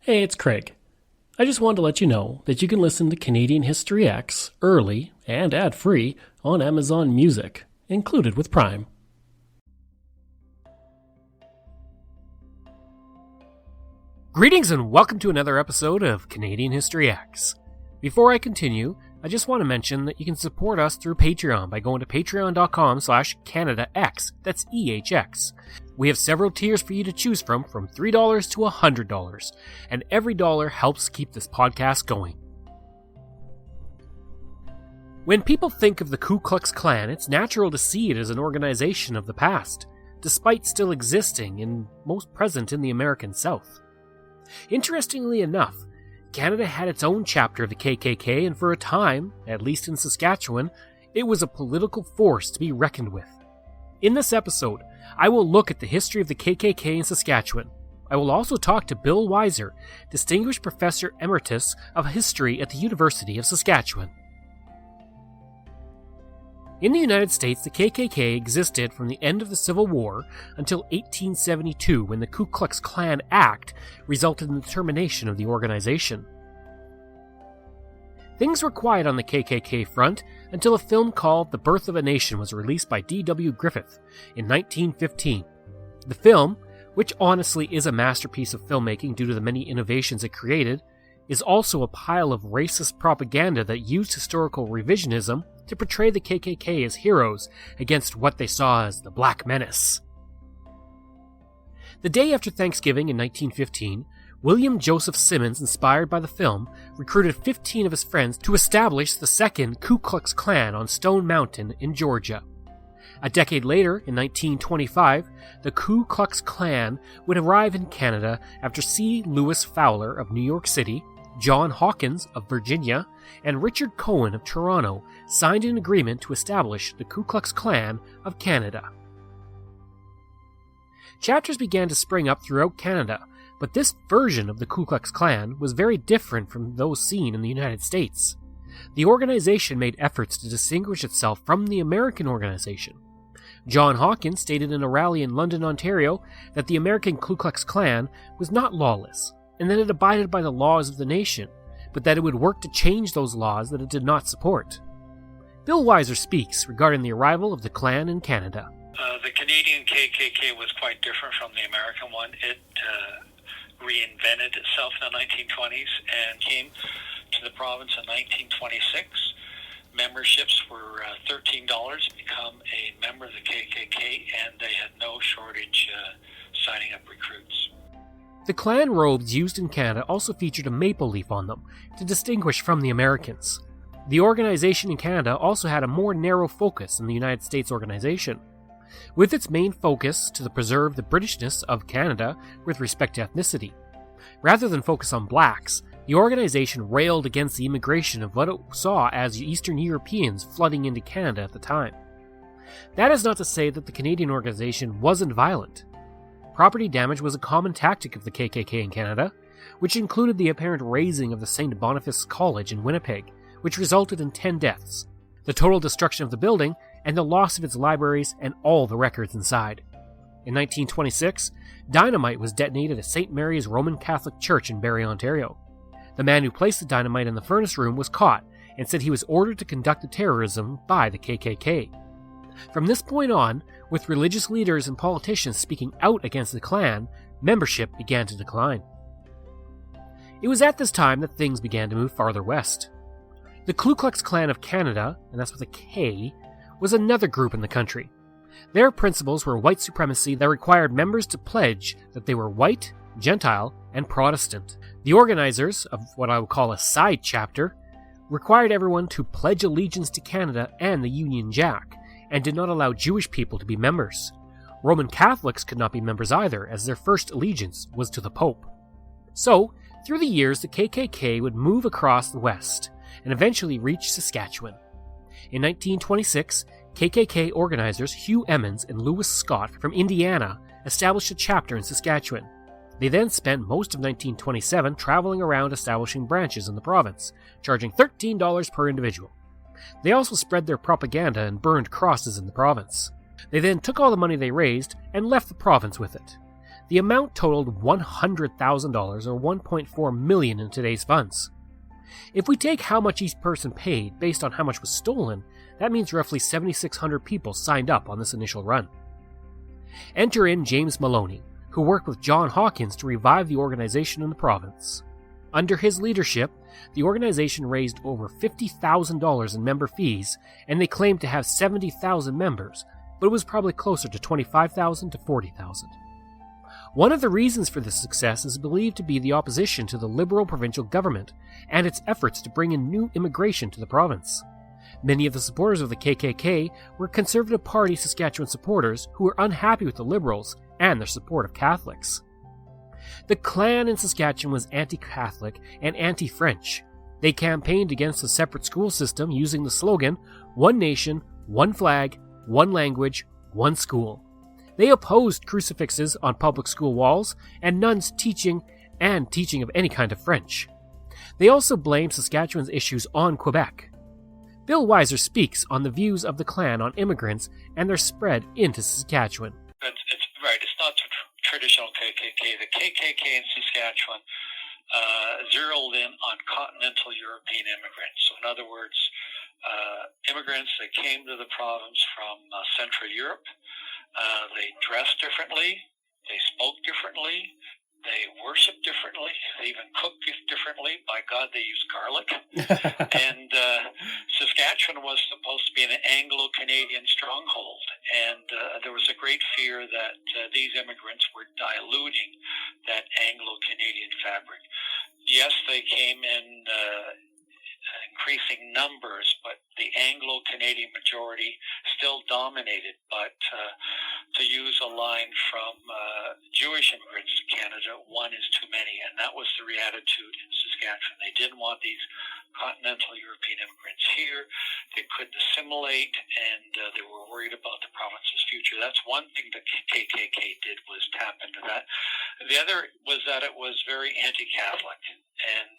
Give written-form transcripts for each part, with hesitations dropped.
Hey, it's Craig. I just wanted to let you know that you can listen to Canadian History X early and ad-free on Amazon Music, included with Prime. Greetings and welcome to another episode of Canadian History X. Before I continue, I just want to mention that you can support us through Patreon by going to patreon.com/CanadaX, that's EHX. We have several tiers for you to choose from $3 to $100, and every dollar helps keep this podcast going. When people think of the Klu Klux Klan, it's natural to see it as an organization of the past, despite still existing and most present in the American South. Interestingly enough, Canada had its own chapter of the KKK, and for a time, at least in Saskatchewan, it was a political force to be reckoned with. In this episode, I will look at the history of the KKK in Saskatchewan. I will also talk to Bill Weiser, Distinguished Professor Emeritus of History at the University of Saskatchewan. In the United States, the KKK existed from the end of the Civil War until 1872, when the Ku Klux Klan Act resulted in the termination of the organization. Things were quiet on the KKK front until a film called The Birth of a Nation was released by D.W. Griffith in 1915. The film, which honestly is a masterpiece of filmmaking due to the many innovations it created, is also a pile of racist propaganda that used historical revisionism to portray the KKK as heroes against what they saw as the Black Menace. The day after Thanksgiving in 1915, William Joseph Simmons, inspired by the film, recruited 15 of his friends to establish the second Ku Klux Klan on Stone Mountain in Georgia. A decade later, in 1925, the Ku Klux Klan would arrive in Canada after C. Lewis Fowler of New York City, John Hawkins of Virginia, and Richard Cohen of Toronto signed an agreement to establish the Ku Klux Klan of Canada. Chapters began to spring up throughout Canada, but this version of the Ku Klux Klan was very different from those seen in the United States. The organization made efforts to distinguish itself from the American organization. John Hawkins stated in a rally in London, Ontario, that the American Ku Klux Klan was not lawless, and that it abided by the laws of the nation, but that it would work to change those laws that it did not support. Bill Weiser speaks regarding the arrival of the Klan in Canada. The Canadian KKK was quite different from the American one. It reinvented itself in the 1920s and came to the province in 1926. Memberships were $13 to become a member of the KKK, and they had no shortage signing up recruits. The Klan robes used in Canada also featured a maple leaf on them to distinguish from the Americans. The organization in Canada also had a more narrow focus than the United States organization, with its main focus to preserve the Britishness of Canada with respect to ethnicity. Rather than focus on blacks, the organization railed against the immigration of what it saw as Eastern Europeans flooding into Canada at the time. That is not to say that the Canadian organization wasn't violent. Property damage was a common tactic of the KKK in Canada, which included the apparent razing of the St. Boniface College in Winnipeg, which resulted in 10 deaths, the total destruction of the building, and the loss of its libraries and all the records inside. In 1926, dynamite was detonated at St. Mary's Roman Catholic Church in Barrie, Ontario. The man who placed the dynamite in the furnace room was caught and said he was ordered to conduct the terrorism by the KKK. From this point on, with religious leaders and politicians speaking out against the Klan, membership began to decline. It was at this time that things began to move farther west. The Ku Klux Klan of Canada, and that's with a K, was another group in the country. Their principles were white supremacy that required members to pledge that they were white, Gentile, and Protestant. The organizers of what I would call a side chapter required everyone to pledge allegiance to Canada and the Union Jack, and did not allow Jewish people to be members. Roman Catholics could not be members either, as their first allegiance was to the Pope. So, through the years, the KKK would move across the West, and eventually reach Saskatchewan. In 1926, KKK organizers Hugh Emmons and Lewis Scott from Indiana established a chapter in Saskatchewan. They then spent most of 1927 traveling around establishing branches in the province, charging $13 per individual. They also spread their propaganda and burned crosses in the province. They then took all the money they raised and left the province with it. The amount totaled $100,000 or $1.4 million in today's funds. If we take how much each person paid based on how much was stolen, that means roughly 7,600 people signed up on this initial run. Enter in James Maloney, who worked with John Hawkins to revive the organization in the province. Under his leadership, the organization raised over $50,000 in member fees, and they claimed to have 70,000 members, but it was probably closer to 25,000 to 40,000. One of the reasons for this success is believed to be the opposition to the Liberal provincial government and its efforts to bring in new immigration to the province. Many of the supporters of the KKK were Conservative Party Saskatchewan supporters who were unhappy with the Liberals and their support of Catholics. The Klan in Saskatchewan was anti-Catholic and anti-French. They campaigned against a separate school system using the slogan, "One nation, one flag, one language, one school." They opposed crucifixes on public school walls and nuns teaching of any kind of French. They also blamed Saskatchewan's issues on Quebec. Bill Weiser speaks on the views of the Klan on immigrants and their spread into Saskatchewan. It's right. It's not the traditional KKK. The KKK in Saskatchewan zeroed in on continental European immigrants. So in other words, immigrants that came to the province from Central Europe. They dressed differently. They spoke differently. They worship differently. They even cook differently. By God, they use garlic. And Saskatchewan was supposed to be an Anglo-Canadian stronghold. And there was a great fear that these immigrants were diluting that Anglo-Canadian fabric. Yes, they came in increasing numbers, but the Anglo-Canadian majority still dominated. But to use a line from Jewish immigrants to Canada, one is too many, and that was the attitude in Saskatchewan. They didn't want these continental European immigrants here. They couldn't assimilate, and they were worried about the province's future. That's one thing the KKK did, was tap into that. The other was that it was very anti-Catholic, and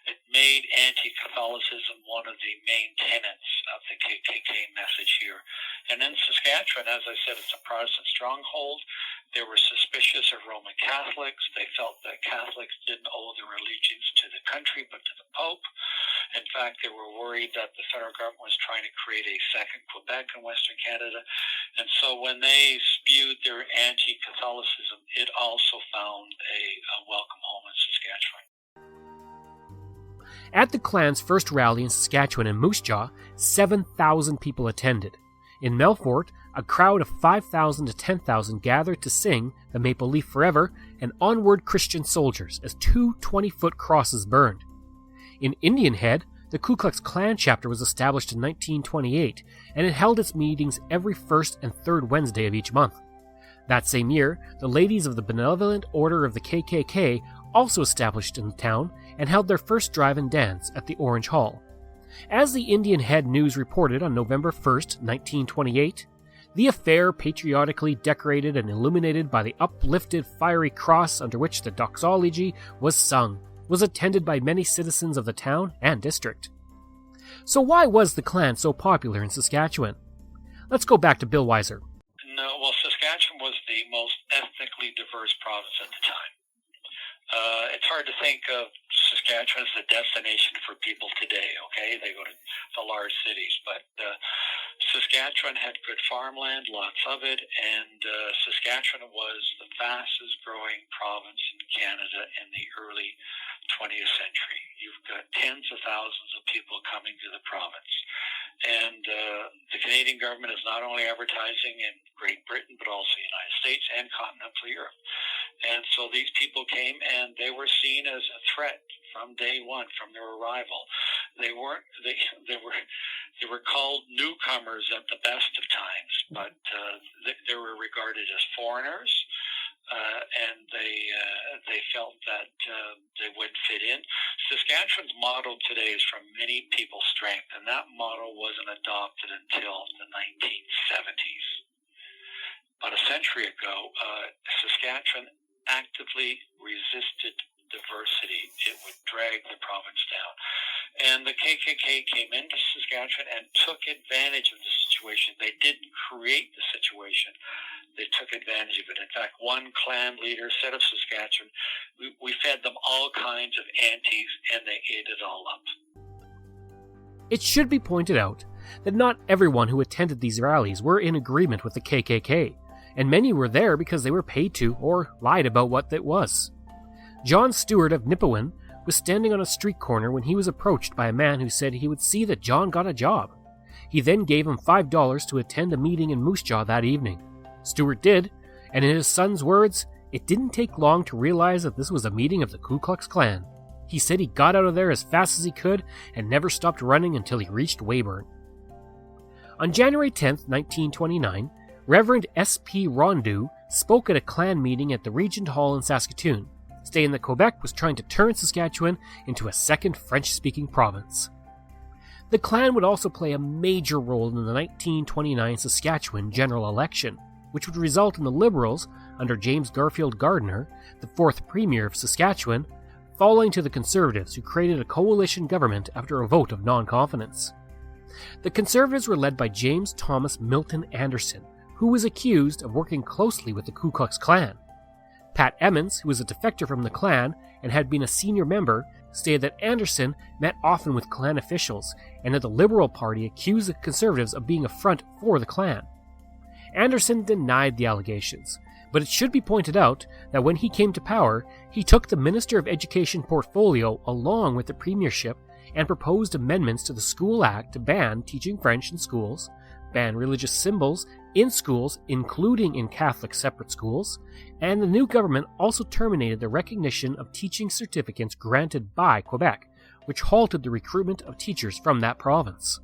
it made anti-Catholicism one of the main tenets of the KKK message here. And in Saskatchewan, as I said, it's a Protestant stronghold. They were suspicious of Roman Catholics. They felt that Catholics didn't owe their allegiance to the country but to the Pope. In fact, they were worried that the federal government was trying to create a second Quebec in Western Canada. And so when they spewed their anti-Catholicism, it also found a welcome home in Saskatchewan. At the Klan's first rally in Saskatchewan in Moose Jaw, 7,000 people attended. In Melfort, a crowd of 5,000 to 10,000 gathered to sing The Maple Leaf Forever and Onward Christian Soldiers as two 20-foot crosses burned. In Indian Head, the Klu Klux Klan chapter was established in 1928, and it held its meetings every first and third Wednesday of each month. That same year, the Ladies of the Benevolent Order of the KKK also established in the town and held their first drive-in dance at the Orange Hall. As the Indian Head News reported on November 1st, 1928, the affair, patriotically decorated and illuminated by the uplifted fiery cross under which the doxology was sung, was attended by many citizens of the town and district. So why was the Klan so popular in Saskatchewan? Let's go back to Bill Weiser. No, well, Saskatchewan was the most ethnically diverse province at the time. It's hard to think of Saskatchewan as a destination for people today, okay? They go to the large cities, but Saskatchewan had good farmland, lots of it, and Saskatchewan was the fastest growing province in Canada in the early 20th century. You've got tens of thousands of people coming to the province. And the Canadian government is not only advertising in Great Britain, but also the United States and continental Europe. And so these people came, and they were seen as a threat from day one, from their arrival. They were called newcomers at the best of times, but they were regarded as foreigners, and they felt that they wouldn't fit in. Saskatchewan's motto today is "From many people's strength," and that motto wasn't adopted until the 1970s. About a century ago, Saskatchewan actively resisted diversity. It would drag the province down. And the KKK came into Saskatchewan and took advantage of the situation. They didn't create the situation. they took advantage of it. In fact, one Klan leader said of Saskatchewan, we fed them all kinds of antiques and they ate it all up. It should be pointed out that not everyone who attended these rallies were in agreement with the KKK, and many were there because they were paid to or lied about what it was. John Stewart of Nipawin was standing on a street corner when he was approached by a man who said he would see that John got a job. He then gave him $5 to attend a meeting in Moose Jaw that evening. Stewart did, and in his son's words, it didn't take long to realize that this was a meeting of the Klu Klux Klan. He said he got out of there as fast as he could and never stopped running until he reached Weyburn. On January 10, 1929, Reverend S.P. Rondeau spoke at a Klan meeting at the Regent Hall in Saskatoon, stating that Quebec was trying to turn Saskatchewan into a second French-speaking province. The Klan would also play a major role in the 1929 Saskatchewan general election, which would result in the Liberals, under James Garfield Gardiner, the fourth Premier of Saskatchewan, falling to the Conservatives, who created a coalition government after a vote of non-confidence. The Conservatives were led by James Thomas Milton Anderson, who was accused of working closely with the Ku Klux Klan. Pat Emmons, who was a defector from the Klan and had been a senior member, stated that Anderson met often with Klan officials and that the Liberal Party accused the Conservatives of being a front for the Klan. Anderson denied the allegations, but it should be pointed out that when he came to power, he took the Minister of Education portfolio along with the premiership and proposed amendments to the School Act to ban teaching French in schools, ban religious symbols in schools, including in Catholic separate schools, and the new government also terminated the recognition of teaching certificates granted by Quebec, which halted the recruitment of teachers from that province.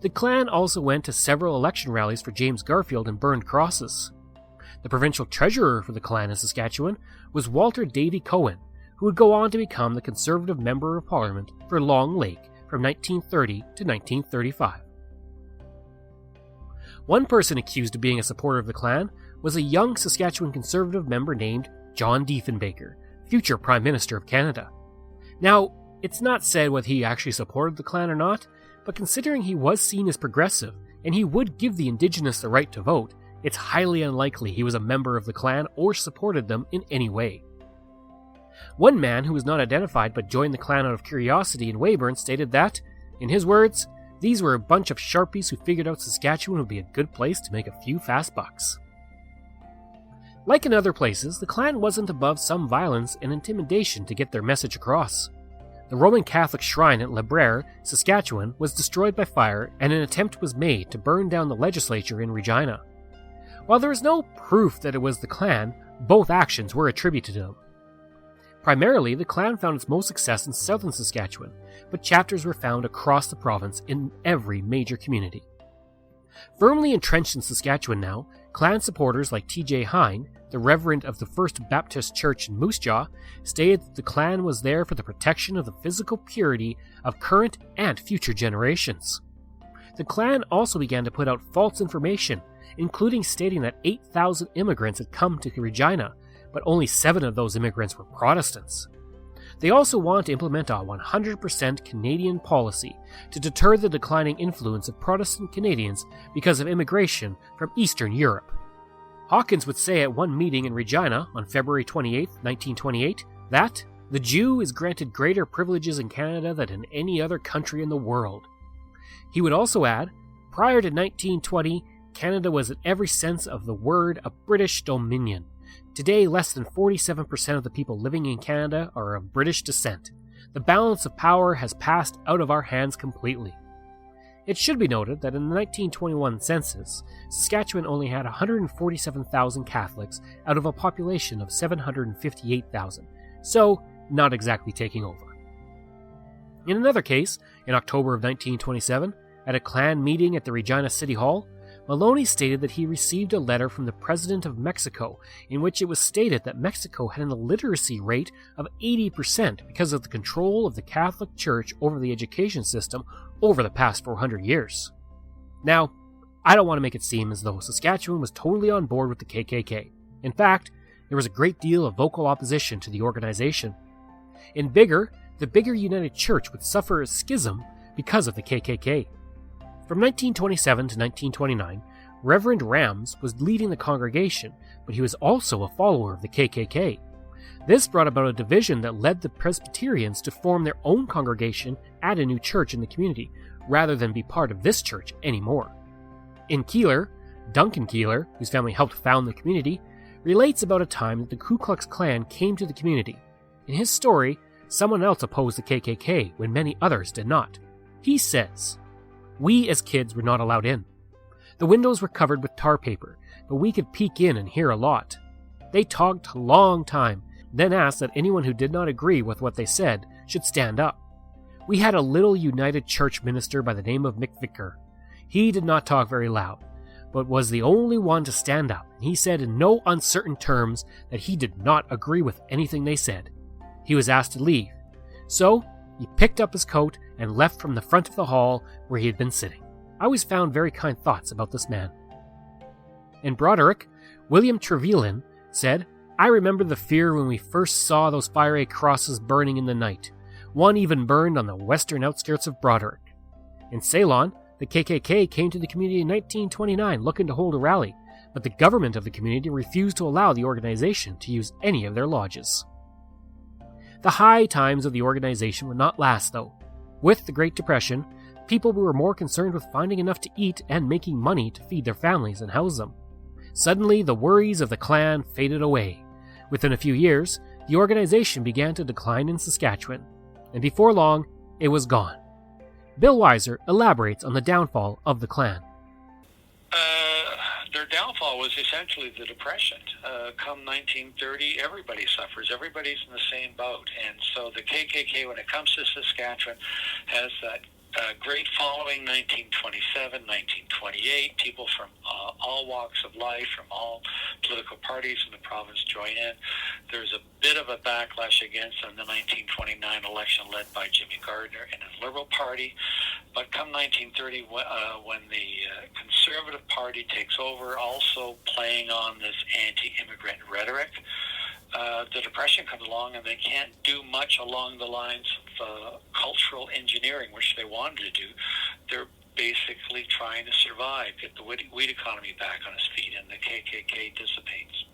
The Klan also went to several election rallies for James Garfield and burned crosses. The provincial treasurer for the Klan in Saskatchewan was Walter Davy Cohen, who would go on to become the Conservative Member of Parliament for Long Lake from 1930 to 1935. One person accused of being a supporter of the Klan was a young Saskatchewan Conservative member named John Diefenbaker, future Prime Minister of Canada. Now, it's not said whether he actually supported the Klan or not, but considering he was seen as progressive and he would give the Indigenous the right to vote, it's highly unlikely he was a member of the Klan or supported them in any way. One man who was not identified but joined the Klan out of curiosity in Weyburn stated that, in his words, these were a bunch of Sharpies who figured out Saskatchewan would be a good place to make a few fast bucks. Like in other places, the Klan wasn't above some violence and intimidation to get their message across. The Roman Catholic shrine at Le Brere, Saskatchewan, was destroyed by fire, and an attempt was made to burn down the legislature in Regina. While there is no proof that it was the Klan, both actions were attributed to them. Primarily, the Klan found its most success in southern Saskatchewan, but chapters were found across the province in every major community. Firmly entrenched in Saskatchewan now, Klan supporters like T.J. Hine, the Reverend of the First Baptist Church in Moose Jaw, stated that the Klan was there for the protection of the physical purity of current and future generations. The Klan also began to put out false information, including stating that 8,000 immigrants had come to Regina, but only 7 of those immigrants were Protestants. They also wanted to implement a 100% Canadian policy to deter the declining influence of Protestant Canadians because of immigration from Eastern Europe. Hawkins would say at one meeting in Regina on February 28, 1928, that the Jew is granted greater privileges in Canada than in any other country in the world. He would also add, prior to 1920, Canada was in every sense of the word a British dominion. Today, less than 47% of the people living in Canada are of British descent. The balance of power has passed out of our hands completely. It should be noted that in the 1921 census, Saskatchewan only had 147,000 Catholics out of a population of 758,000, so not exactly taking over. In another case, in October of 1927, at a Klan meeting at the Regina City Hall, Maloney stated that he received a letter from the President of Mexico in which it was stated that Mexico had an illiteracy rate of 80% because of the control of the Catholic Church over the education system over the past 400 years. Now, I don't want to make it seem as though Saskatchewan was totally on board with the KKK. In fact, there was a great deal of vocal opposition to the organization. In Biggar, the Biggar United Church would suffer a schism because of the KKK. From 1927 to 1929, Reverend Rams was leading the congregation, but he was also a follower of the KKK. This brought about a division that led the Presbyterians to form their own congregation at a new church in the community, rather than be part of this church anymore. In Keeler, Duncan Keeler, whose family helped found the community, relates about a time that the Klu Klux Klan came to the community. In his story, someone else opposed the KKK when many others did not. He says, "We as kids were not allowed in. The windows were covered with tar paper, but we could peek in and hear a lot. They talked a long time, then asked that anyone who did not agree with what they said should stand up. We had a little United Church minister by the name of McVicker. He did not talk very loud, but was the only one to stand up, and he said in no uncertain terms that he did not agree with anything they said. He was asked to leave, so he picked up his coat and left from the front of the hall where he had been sitting. I always found very kind thoughts about this man." In Broderick, William Trevelyan said, "I remember the fear when we first saw those fiery crosses burning in the night. One even burned on the western outskirts of Broderick." In Ceylon, the KKK came to the community in 1929 looking to hold a rally, but the government of the community refused to allow the organization to use any of their lodges. The high times of the organization would not last, though. With the Great Depression, people were more concerned with finding enough to eat and making money to feed their families and house them. Suddenly, the worries of the Klan faded away. Within a few years, the organization began to decline in Saskatchewan, and before long, it was gone. Bill Weiser elaborates on the downfall of the Klan. Their downfall was essentially the Depression. Come 1930, everybody suffers. Everybody's in the same boat. And so the KKK, when it comes to Saskatchewan, has that great following, 1927, 1928. People from all walks of life, from all political parties in the province join in. There's a bit of a backlash against them in the 1929 election led by Jimmy Gardner and his Liberal Party. But come 1930, when the Conservative Party takes over, also playing on this anti-immigrant rhetoric, the Depression comes along and they can't do much along the lines of cultural engineering, which they wanted to do. They're basically trying to survive, get the wheat economy back on its feet, and the KKK dissipates.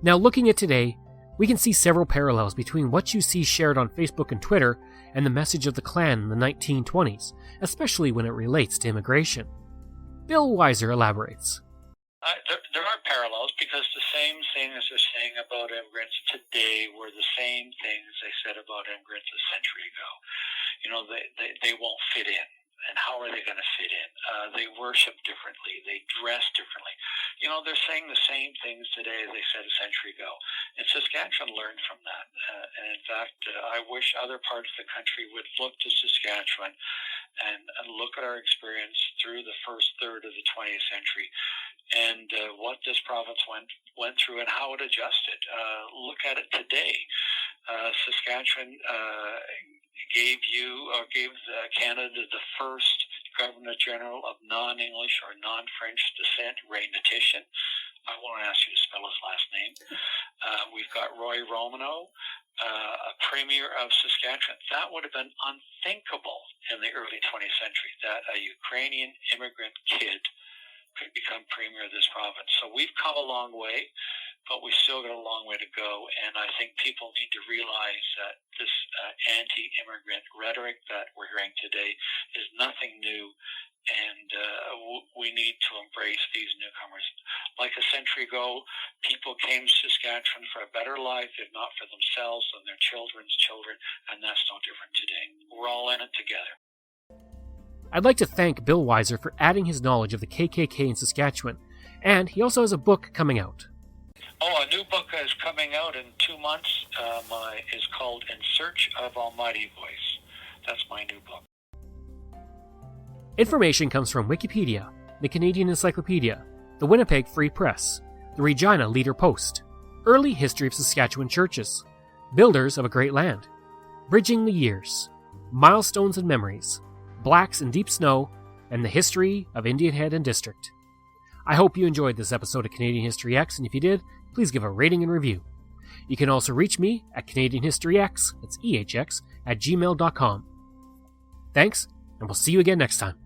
Now, looking at today, we can see several parallels between what you see shared on Facebook and Twitter and the message of the Klan in the 1920s, especially when it relates to immigration. Bill Weiser elaborates. There are parallels, because the same things they're saying about immigrants today were the same things they said about immigrants a century ago. You know, they won't fit in. And how are they going to fit in? They worship differently. They dress differently. You know, they're saying the same things today as they said a century ago. And Saskatchewan learned from that. And in fact, I wish other parts of the country would look to Saskatchewan and look at our experience through the first third of the 20th century and what this province went through and how it adjusted. Look at it today. Saskatchewan gave Canada the first Governor General of non-English or non-French descent, Ray Natition. I won't ask you to spell his last name. We've got Roy Romano, a Premier of Saskatchewan. That would have been unthinkable in the early 20th century, that a Ukrainian immigrant kid could become Premier of this province. So we've come a long way, but we still got a long way to go. And I think people need to realize that this anti-immigrant rhetoric that we're hearing today is nothing new. And we need to embrace these newcomers. Like a century ago, people came to Saskatchewan for a better life, if not for themselves and their children's children, and that's no different today. We're all in it together. I'd like to thank Bill Weiser for adding his knowledge of the KKK in Saskatchewan, and he also has a book coming out. Oh, a new book is coming out in 2 months. Is called In Search of Almighty Voice. That's my new book. Information comes from Wikipedia, the Canadian Encyclopedia, the Winnipeg Free Press, the Regina Leader Post, Early History of Saskatchewan Churches, Builders of a Great Land, Bridging the Years, Milestones and Memories, Blacks in Deep Snow, and the History of Indian Head and District. I hope you enjoyed this episode of Canadian History X, and if you did, please give a rating and review. You can also reach me at CanadianHistoryX, that's EHX, @gmail.com. Thanks, and we'll see you again next time.